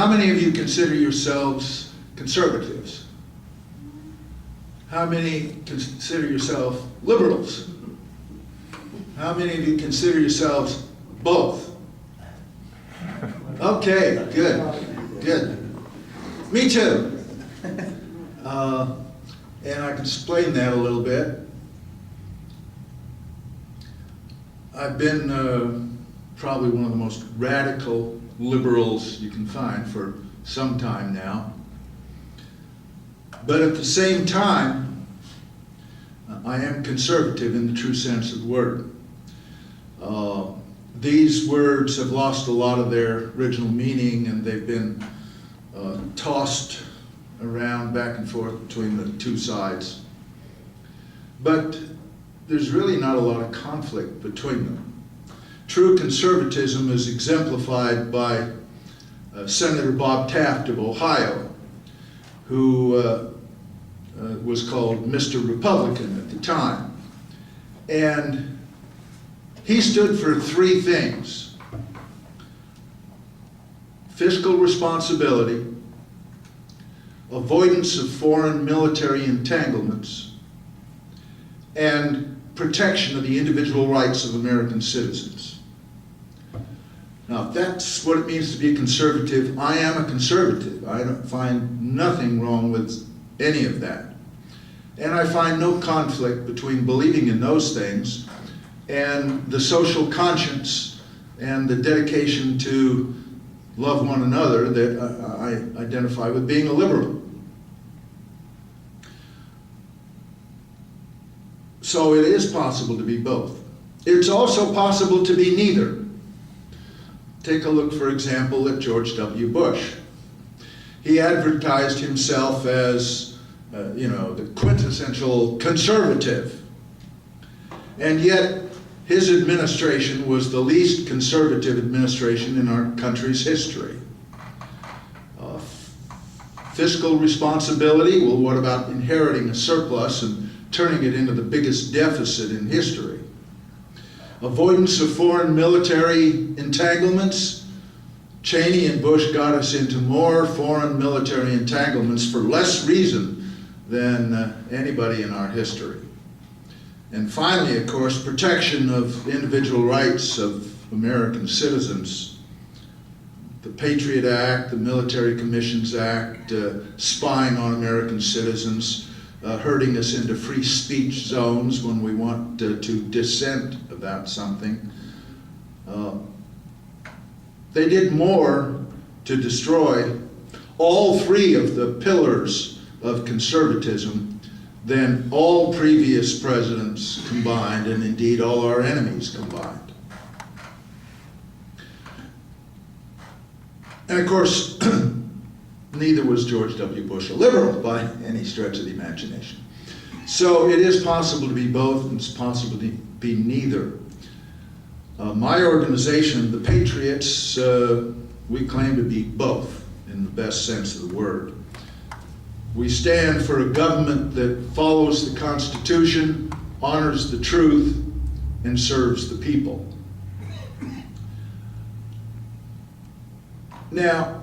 how many of you consider yourselves conservatives? How many consider yourself liberals? How many of you consider yourselves both? Okay, good, good. Me too. And I can explain that a little bit. I've been probably one of the most radical liberals you can find for some time now. But at the same time, I am conservative in the true sense of the word. These words have lost a lot of their original meaning, and they've been tossed around back and forth between the two sides. But there's really not a lot of conflict between them. True conservatism is exemplified by Senator Bob Taft of Ohio, who was called Mr. Republican at the time. And he stood for three things: fiscal responsibility, avoidance of foreign military entanglements, and protection of the individual rights of American citizens. Now, if that's what it means to be a conservative, I am a conservative. I don't find nothing wrong with any of that. And I find no conflict between believing in those things and the social conscience and the dedication to love one another that I identify with being a liberal. So it is possible to be both. It's also possible to be neither. Take a look, for example, at George W. Bush. He advertised himself as, the quintessential conservative. And yet, his administration was the least conservative administration in our country's history. Fiscal responsibility, well, what about inheriting a surplus and turning it into the biggest deficit in history? Avoidance of foreign military entanglements. Cheney and Bush got us into more foreign military entanglements for less reason than anybody in our history. And finally, of course, protection of individual rights of American citizens. The Patriot Act, the Military Commissions Act, spying on American citizens, herding us into free speech zones when we want to dissent about something. They did more to destroy all three of the pillars of conservatism than all previous presidents combined, and indeed all our enemies combined. And of course, neither was George W. Bush a liberal by any stretch of the imagination. So it is possible to be both, and it's possible to be neither. My organization, the Patriots, we claim to be both in the best sense of the word. We stand for a government that follows the Constitution, honors the truth, and serves the people. Now,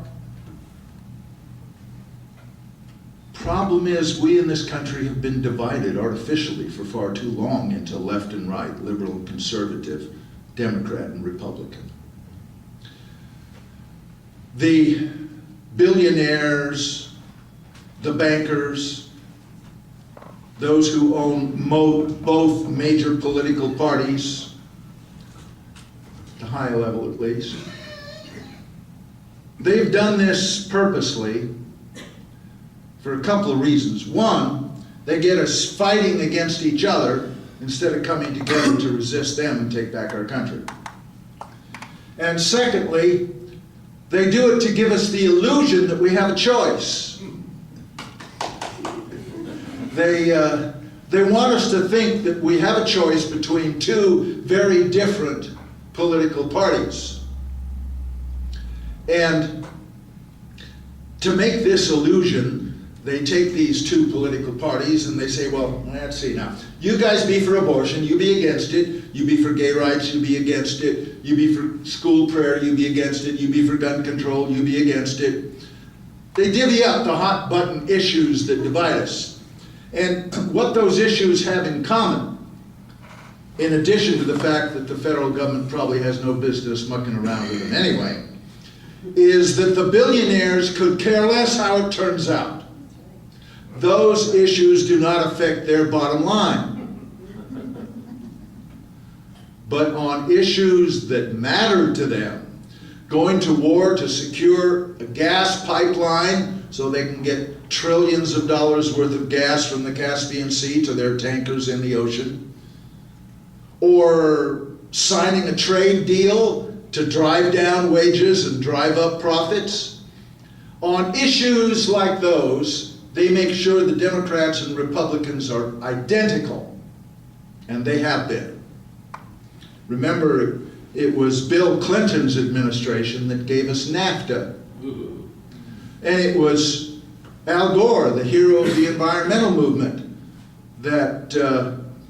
problem is we in this country have been divided artificially for far too long into left and right, liberal and conservative, Democrat and Republican. The billionaires, the bankers, those who own both major political parties, at the high level at least, they've done this purposely for a couple of reasons. One, they get us fighting against each other instead of coming together to resist them and take back our country. And secondly, they do it to give us the illusion that we have a choice. They want us to think that we have a choice between two very different political parties. And to make this illusion, they take these two political parties and they say, well, let's see now. You guys be for abortion, you be against it. You be for gay rights, you be against it. you be for school prayer, you be against it, you be for gun control, you be against it. They divvy up the hot button issues that divide us. And what those issues have in common, in addition to the fact that the federal government probably has no business mucking around with them anyway, is that the billionaires could care less how it turns out. Those issues do not affect their bottom line. But on issues that matter to them, going to war to secure a gas pipeline so they can get trillions of dollars worth of gas from the Caspian Sea to their tankers in the ocean, or signing a trade deal to drive down wages and drive up profits. On issues like those, they make sure the Democrats and Republicans are identical, and they have been. Remember, it was Bill Clinton's administration that gave us NAFTA. And it was Al Gore, the hero of the environmental movement, that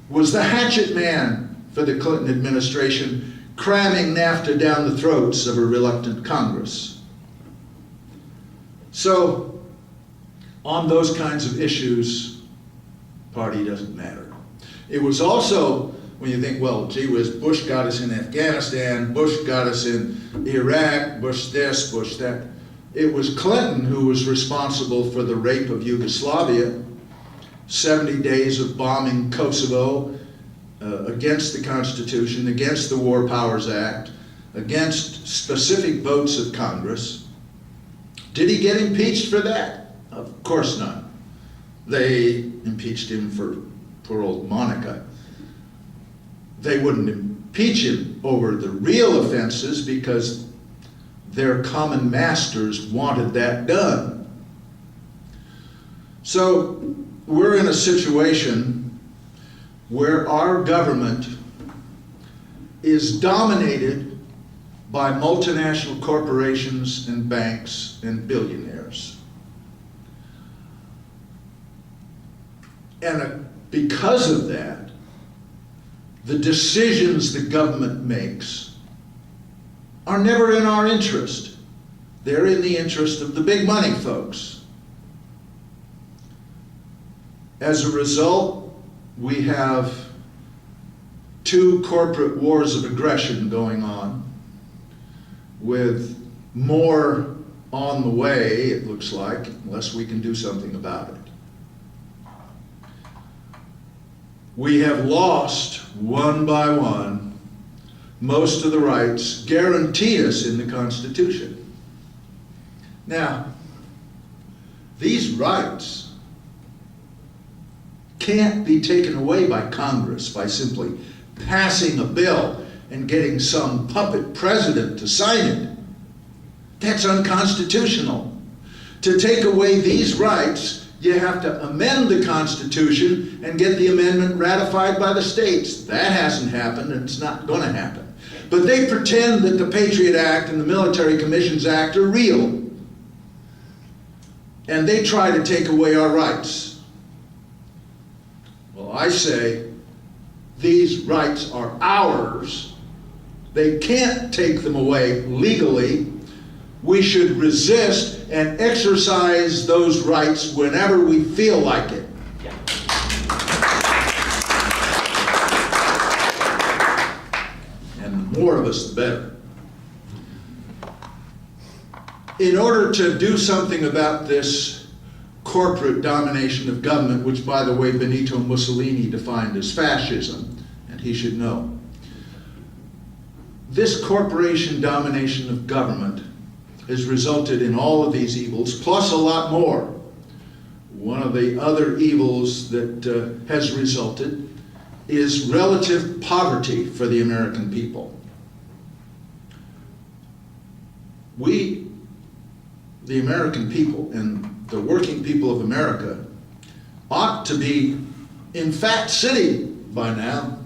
was the hatchet man for the Clinton administration, cramming NAFTA down the throats of a reluctant Congress. So, on those kinds of issues, party doesn't matter. It was also, when you think, well, gee whiz, Bush got us in Afghanistan, Bush got us in Iraq, Bush this, Bush that. It was Clinton who was responsible for the rape of Yugoslavia, 70 days of bombing Kosovo, against the Constitution, against the War Powers Act, against specific votes of Congress. Did he get impeached for that? Of course not. They impeached him for poor old Monica. They wouldn't impeach him over the real offenses because their common masters wanted that done. So we're in a situation where our government is dominated by multinational corporations and banks and billionaires. And because of that, the decisions the government makes are never in our interest. They're in the interest of the big money folks. As a result, we have two corporate wars of aggression going on, with more on the way, it looks like, unless we can do something about it. We have lost, one by one, most of the rights guaranteed us in the Constitution. Now, these rights can't be taken away by Congress by simply passing a bill and getting some puppet president to sign it. That's unconstitutional. To take away these rights, you have to amend the Constitution and get the amendment ratified by the states. That hasn't happened, and it's not going to happen. But they pretend that the Patriot Act and the Military Commissions Act are real. And they try to take away our rights. Well, I say, these rights are ours. They can't take them away legally. We should resist and exercise those rights whenever we feel like it. Yeah. And the more of us, the better. In order to do something about this corporate domination of government, which, by the way, Benito Mussolini defined as fascism, and he should know. This corporation domination of government has resulted in all of these evils, plus a lot more. One of the other evils that has resulted is relative poverty for the American people. We, the American people, and the working people of America, ought to be in Fat City by now.